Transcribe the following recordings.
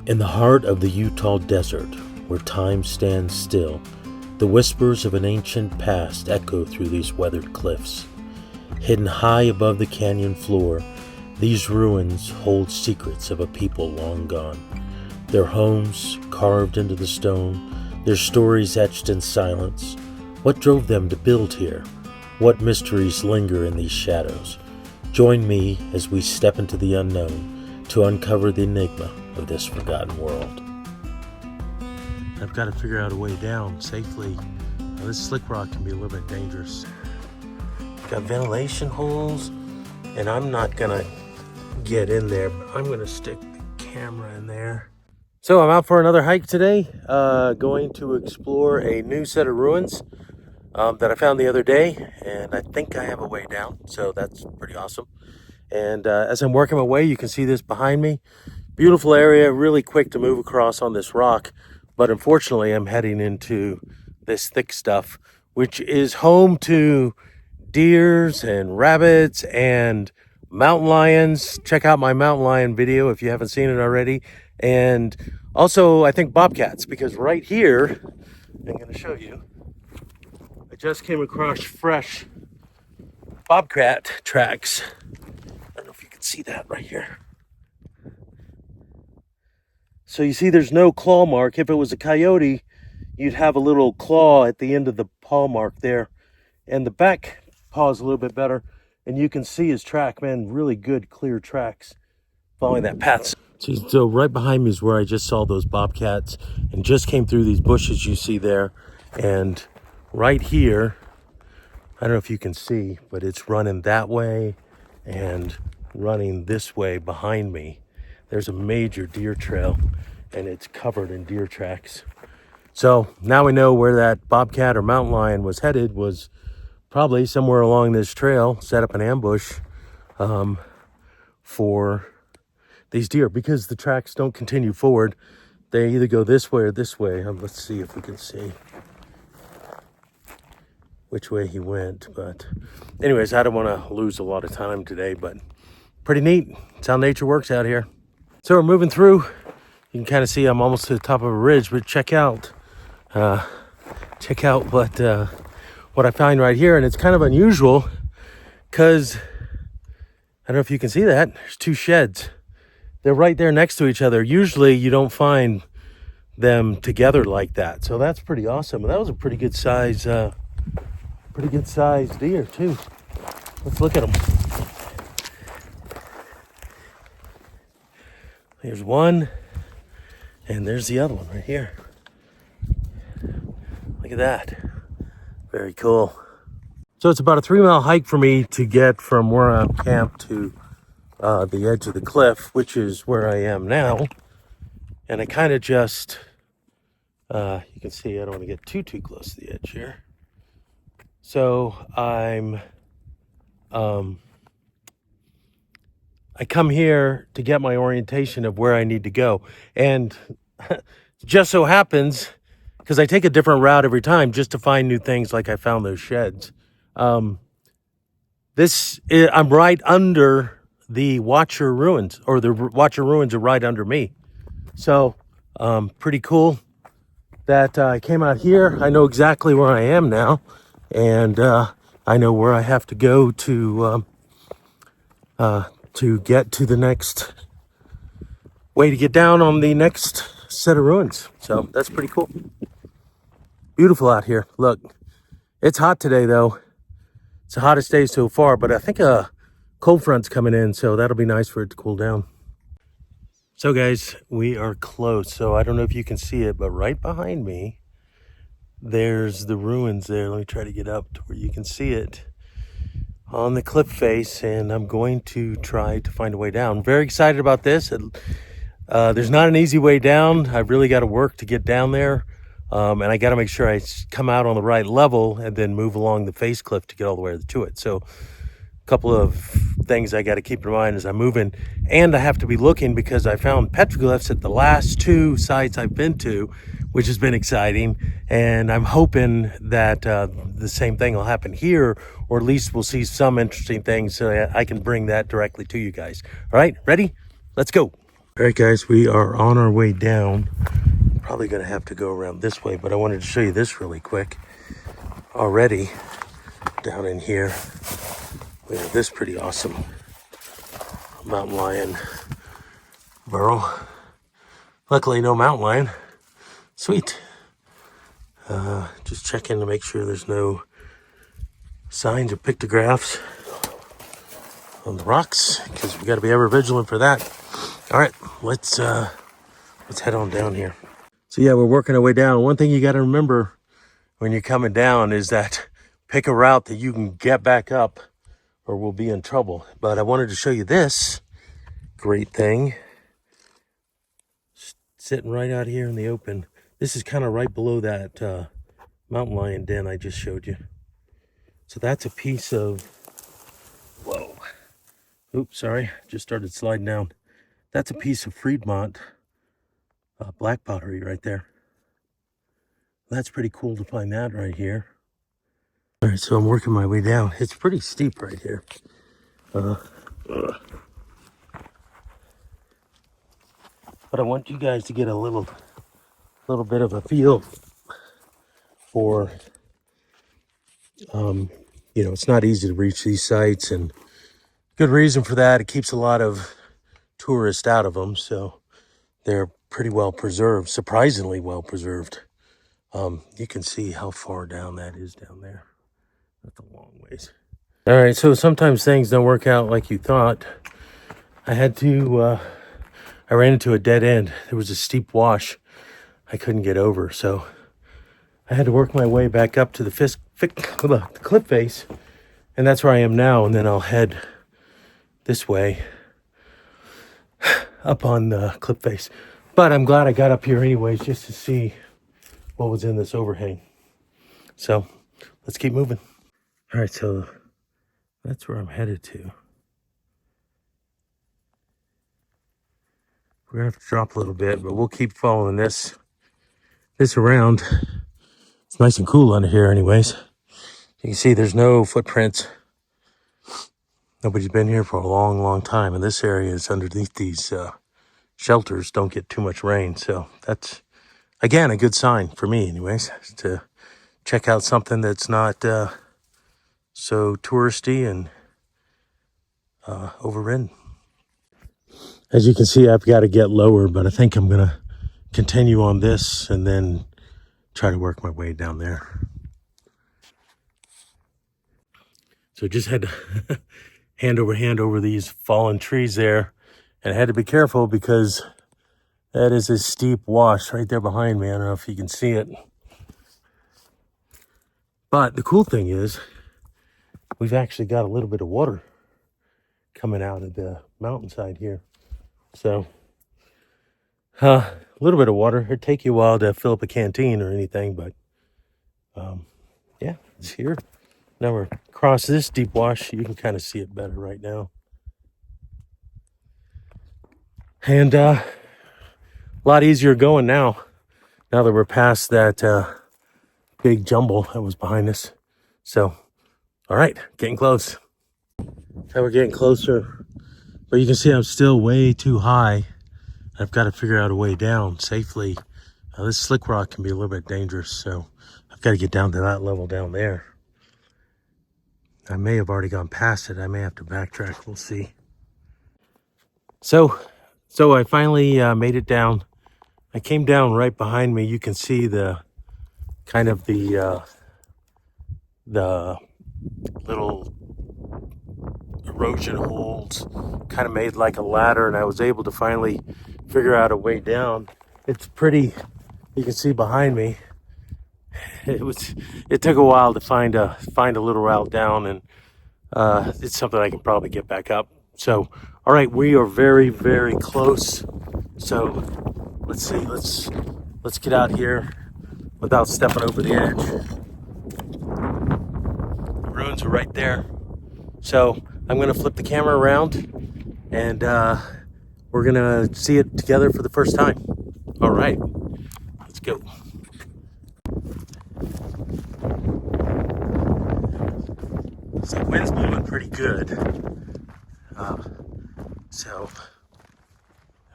In the heart of the Utah desert, where time stands still, the whispers of an ancient past echo through these weathered cliffs. Hidden high above the canyon floor, these ruins hold secrets of a people long gone. Their homes carved into the stone, their stories etched in silence. What drove them to build here? What mysteries linger in these shadows? Join me as we step into the unknown to uncover the enigma of this forgotten world. I've got to figure out a way down safely. This slick rock can be a little bit dangerous. Got ventilation holes, and I'm not gonna get in there, but I'm gonna stick the camera in there. So I'm out for another hike today, going to explore a new set of ruins that I found the other day, and I think I have a way down, so that's pretty awesome. And as I'm working my way, you can see this behind me. Beautiful area, really quick to move across on this rock, but unfortunately I'm heading into this thick stuff, which is home to deers and rabbits and mountain lions. Check out my mountain lion video if you haven't seen it already. And also I think bobcats, because right here, I'm going to show you, I just came across fresh bobcat tracks. I don't know if you can see that right here. So you see there's no claw mark. If it was a coyote, you'd have a little claw at the end of the paw mark there. And the back paw is a little bit better. And you can see his track, man, really good, clear tracks following that path. So right behind me is where I just saw those bobcats and just came through these bushes you see there. And right here, I don't know if you can see, but it's running that way and running this way behind me. There's a major deer trail and it's covered in deer tracks. So now we know where that bobcat or mountain lion was headed, was probably somewhere along this trail, set up an ambush for these deer, because the tracks don't continue forward. They either go this way or this way. Let's see if we can see which way he went. But anyways, I don't want to lose a lot of time today, but pretty neat. It's how nature works out here. So we're moving through. You can kind of see I'm almost to the top of a ridge, but check out what I find right here. And it's kind of unusual because I don't know if you can see that. There's two sheds. They're right there next to each other. Usually you don't find them together like that. So that's pretty awesome. That was a pretty good size deer too. Let's look at them. There's one, and there's the other one right here. Look at that. Very cool. So it's about a 3-mile hike for me to get from where I'm camped to the edge of the cliff, which is where I am now. And I kind of just, you can see I don't want to get too close to the edge here. So I come here to get my orientation of where I need to go. And just so happens, because I take a different route every time just to find new things, like I found those sheds. I'm right under the Watcher ruins, or the Watcher ruins are right under me. So pretty cool that I came out here. I know exactly where I am now. And I know where I have to go to get to the next way to get down on the next set of ruins. So that's pretty cool. Beautiful out here. Look, it's hot today though. It's the hottest day so far, but I think a cold front's coming in, so that'll be nice for it to cool down. So guys, we are close. So I don't know if you can see it, but right behind me, there's the ruins there. Let me try to get up to where you can see it on the cliff face, and I'm going to try to find a way down. I'm very excited about this. There's not an easy way down. I've really got to work to get down there, and I got to make sure I come out on the right level and then move along the face cliff to get all the way to it. So a couple of things I got to keep in mind as I'm moving, and I have to be looking because I found petroglyphs at the last two sites I've been to, which has been exciting, and I'm hoping that the same thing will happen here, or at least we'll see some interesting things so I can bring that directly to you guys. All right, ready? Let's go. All right, guys, we are on our way down. Probably gonna have to go around this way, but I wanted to show you this really quick. Already down in here, we have this pretty awesome mountain lion burrow. Luckily, no mountain lion. Sweet. Just checking to make sure there's no signs or pictographs on the rocks, because we got to be ever vigilant for that. All right, let's head on down here. So yeah, we're working our way down. One thing you got to remember when you're coming down is that pick a route that you can get back up, or we'll be in trouble. But I wanted to show you this great thing sitting right out here in the open. This is kind of right below that mountain lion den I just showed you. So that's a piece of, whoa, oops, sorry, just started sliding down. That's a piece of Fremont black pottery right there. That's pretty cool to find that right here. All right, so I'm working my way down. It's pretty steep right here. But I want you guys to get a little bit of a feel for, it's not easy to reach these sites, and good reason for that. It keeps a lot of tourists out of them, so they're pretty well preserved, surprisingly well preserved. You can see how far down that is down there. That's a long ways. All right, so sometimes things don't work out like you thought. I ran into a dead end. There was a steep wash I couldn't get over, so I had to work my way back up to the cliff face, and that's where I am now, and then I'll head this way up on the cliff face. But I'm glad I got up here anyways, just to see what was in this overhang. So let's keep moving. All right, so that's where I'm headed to. We're gonna have to drop a little bit, but we'll keep following this around. It's nice and cool under here anyways. You can see there's no footprints. Nobody's been here for a long time, and this area is underneath these shelters. Don't get too much rain, so that's, again, a good sign for me anyways, to check out something that's not so touristy and overridden. As you can see, I've got to get lower, but I think I'm gonna continue on this and then try to work my way down there. So just had to hand over these fallen trees there, and I had to be careful because that is a steep wash right there behind me. I don't know if you can see it. But the cool thing is we've actually got a little bit of water coming out of the mountainside here. So a little bit of water. It'd take you a while to fill up a canteen or anything, but yeah, it's here. Now we're across this deep wash. You can kind of see it better right now. And a lot easier going now that we're past that big jumble that was behind us. So, all right, getting close. So we're getting closer, but you can see I'm still way too high. I've got to figure out a way down safely. This slick rock can be a little bit dangerous, so I've got to get down to that level down there. I may have already gone past it. I may have to backtrack. We'll see. So I finally made it down. I came down right behind me. You can see the kind of the little erosion holes kind of made like a ladder, and I was able to finally figure out a way down. It's pretty, you can see behind me. It took a while to find a little route down, and it's something I can probably get back up. So, all right, we are very close. So let's see, let's get out here without stepping over the edge. The ruins are right there. So I'm gonna flip the camera around, and we're gonna see it together for the first time. All right, let's go. So the wind's blowing pretty good. So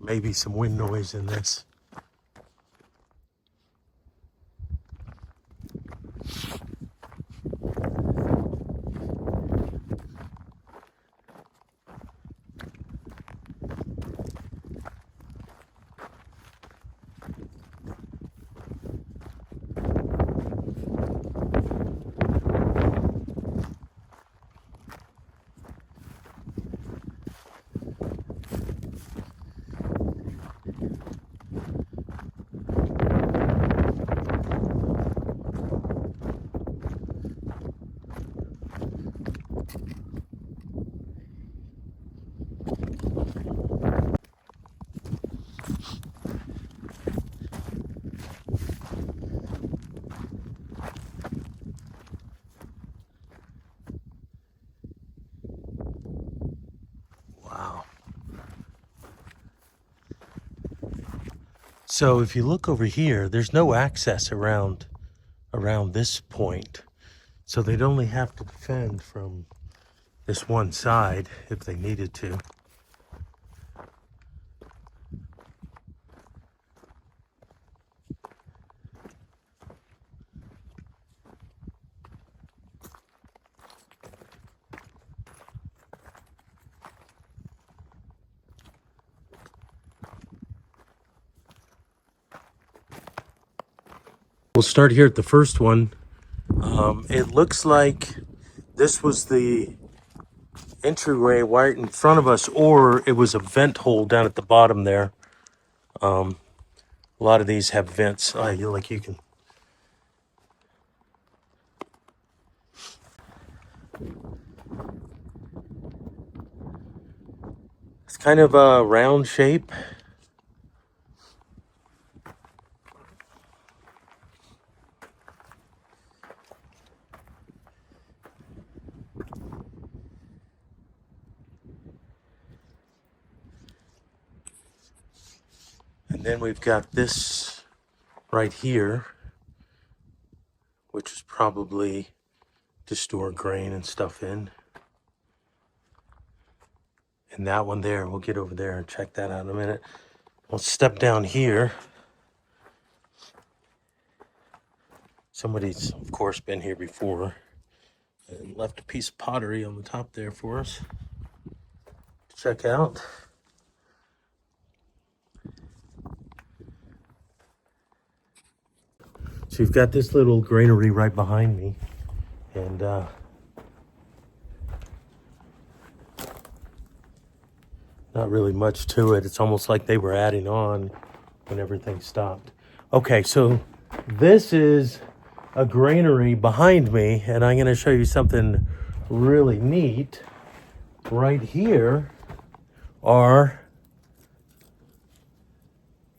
I Maybe some wind noise in this. Wow. So if you look over here, there's no access around this point. So they'd only have to defend from this one side if they needed to. We'll start here at the first one. It looks like this was the entryway right in front of us, or it was a vent hole down at the bottom there. A lot of these have vents. Like you can. It's kind of a round shape. And then we've got this right here, which is probably to store grain and stuff in. And that one there, we'll get over there and check that out in a minute. We'll step down here. Somebody's, of course, been here before and left a piece of pottery on the top there for us to check out. So you've got this little granary right behind me, and not really much to it. It's almost like they were adding on when everything stopped. Okay, so this is a granary behind me, and I'm going to show you something really neat. Right here are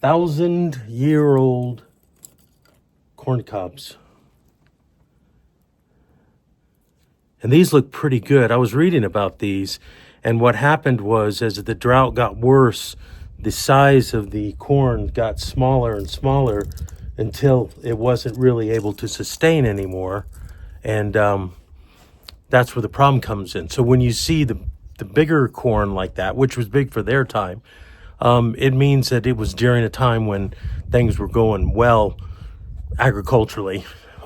1,000-year-old corn cobs. And these look pretty good. I was reading about these, and what happened was as the drought got worse, the size of the corn got smaller and smaller until it wasn't really able to sustain anymore. And that's where the problem comes in. So when you see the bigger corn like that, which was big for their time, it means that it was during a time when things were going well agriculturally.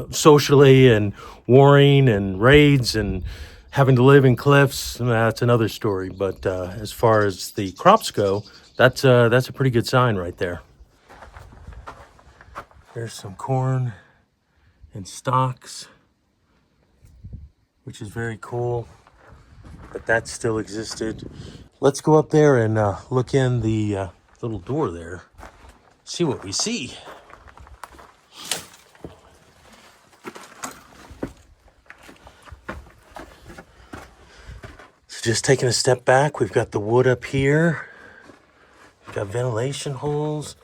Socially and warring and raids and having to live in cliffs, that's another story. But as far as the crops go, that's a pretty good sign right there. There's some corn and stalks, which is very cool, but that still existed. Let's go up there and look in the little door there, see what we see. Just taking a step back, we've got the wood up here. We've got ventilation holes.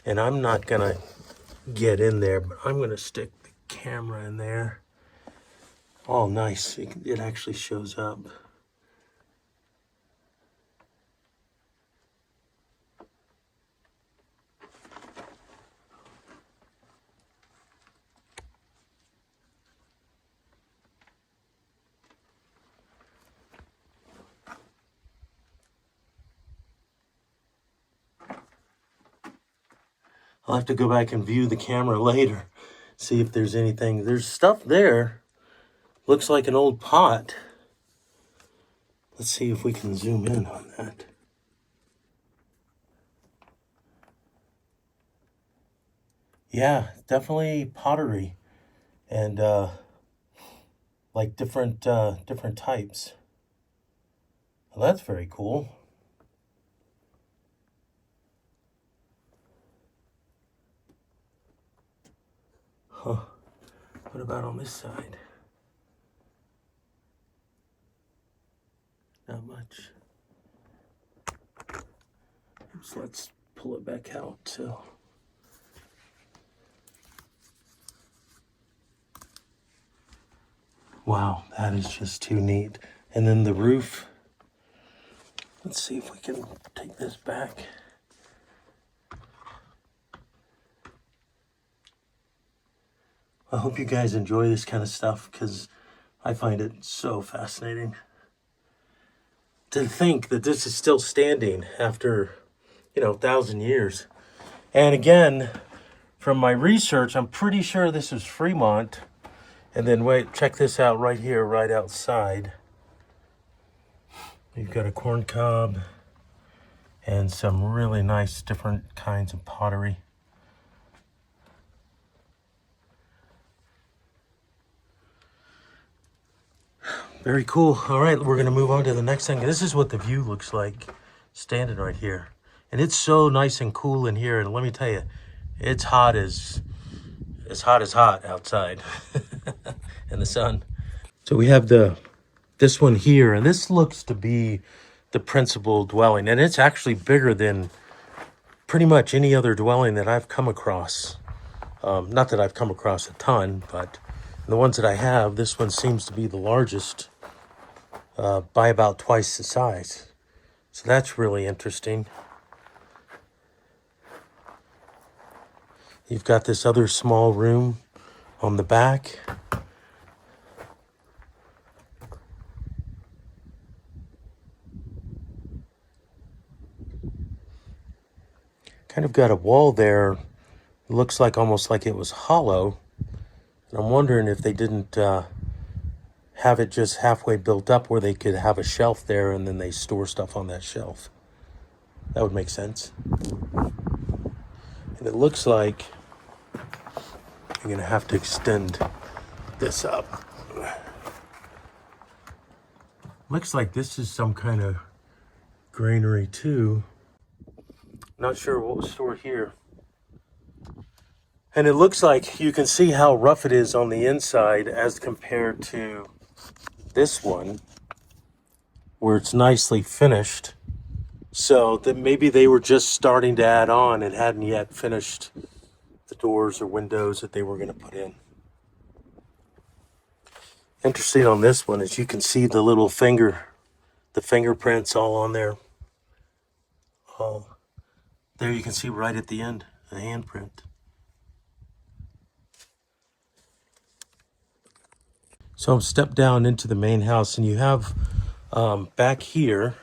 And I'm not gonna get in there, but I'm gonna stick the camera in there. Oh, nice, it actually shows up. I'll have to go back and view the camera later, see if there's anything. There's stuff there. Looks like an old pot. Let's see if we can zoom in on that. Yeah, definitely pottery, and like different types. Well, that's very cool. Huh. What about on this side? Not much. So let's pull it back out. So. Wow, that is just too neat. And then the roof. Let's see if we can take this back. I hope you guys enjoy this kind of stuff because I find it so fascinating. To think that this is still standing after, 1,000 years. And again, from my research, I'm pretty sure this is Fremont. And then wait, check this out right here, right outside. You've got a corn cob and some really nice different kinds of pottery. Very cool. All right, we're gonna move on to the next thing. This is what the view looks like standing right here. And it's so nice and cool in here. And let me tell you, it's hot as hot outside in the sun. So we have this one here, and this looks to be the principal dwelling. And it's actually bigger than pretty much any other dwelling that I've come across. Not that I've come across a ton, but the ones that I have, this one seems to be the largest by about twice the size. So that's really interesting. You've got this other small room on the back. Kind of got a wall there. It looks like almost like it was hollow. And I'm wondering if they didn't have it just halfway built up where they could have a shelf there and then they store stuff on that shelf. That would make sense. And it looks like I'm going to have to extend this up. Looks like this is some kind of granary too. Not sure what was stored here. And it looks like you can see how rough it is on the inside as compared to this one, where it's nicely finished. So that maybe they were just starting to add on and hadn't yet finished the doors or windows that they were going to put in. Interesting on this one is you can see the little the fingerprints all on there. There you can see right at the end, a handprint. So I'm stepped down into the main house, and you have back here,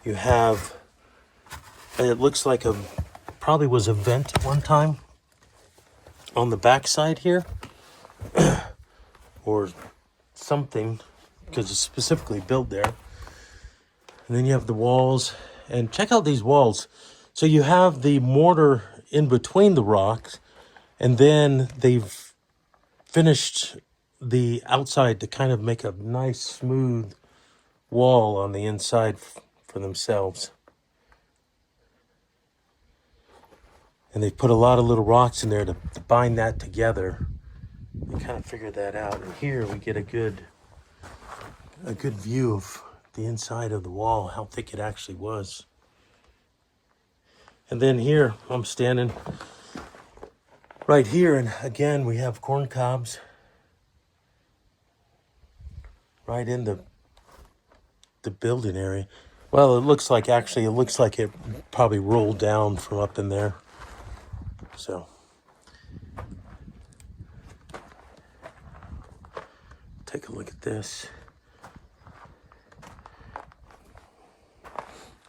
you have, it looks like probably was a vent at one time on the back side here, or something, because it's specifically built there. And then you have the walls, and check out these walls. So you have the mortar in between the rocks, and then they've finished the outside to kind of make a nice smooth wall on the inside for themselves. And they put a lot of little rocks in there to bind that together. They kind of figured that out. And here we get a good view of the inside of the wall, how thick it actually was. And then here I'm standing right here, and again we have corn cobs right in the building area. Well, it looks like it probably rolled down from up in there. So take a look at this.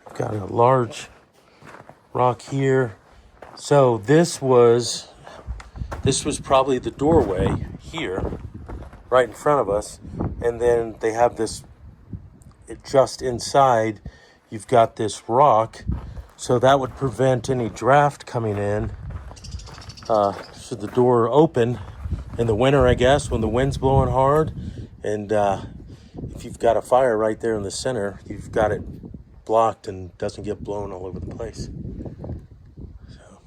I've got a large rock here, So this was probably the doorway here, right in front of us, and then they have this, just inside, you've got this rock, so that would prevent any draft coming in. Should the door open in the winter, I guess, when the wind's blowing hard, and if you've got a fire right there in the center, you've got it blocked and doesn't get blown all over the place. So,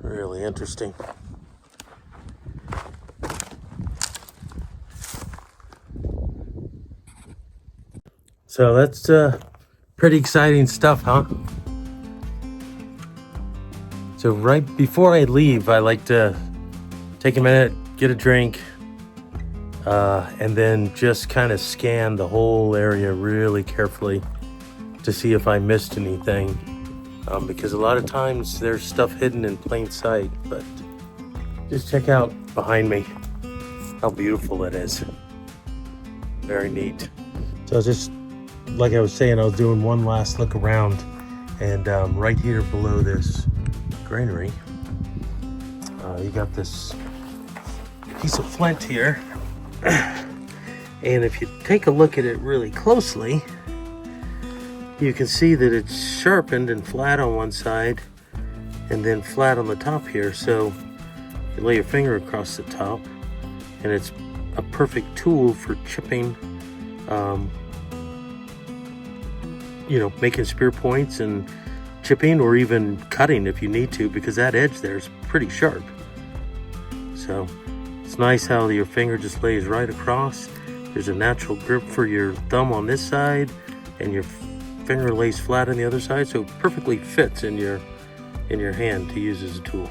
really interesting. So that's pretty exciting stuff, huh? So right before I leave, I like to take a minute, get a drink, and then just kind of scan the whole area really carefully to see if I missed anything. Because a lot of times there's stuff hidden in plain sight, but just check out behind me how beautiful it is. Very neat. So just like I was saying, I was doing one last look around, and right here below this granary, you got this piece of flint here, and if you take a look at it really closely, you can see that it's sharpened and flat on one side and then flat on the top here. So you lay your finger across the top, and it's a perfect tool for chipping, making spear points and chipping, or even cutting if you need to, because that edge there is pretty sharp. So it's nice how your finger just lays right across. There's a natural grip for your thumb on this side, and your finger lays flat on the other side, so it perfectly fits in your hand to use as a tool.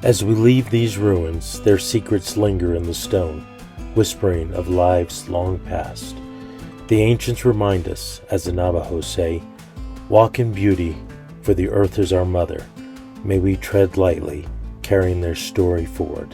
As we leave these ruins, their secrets linger in the stone, whispering of lives long past. The ancients remind us, as the Navajos say, walk in beauty, for the earth is our mother. May we tread lightly, carrying their story forward.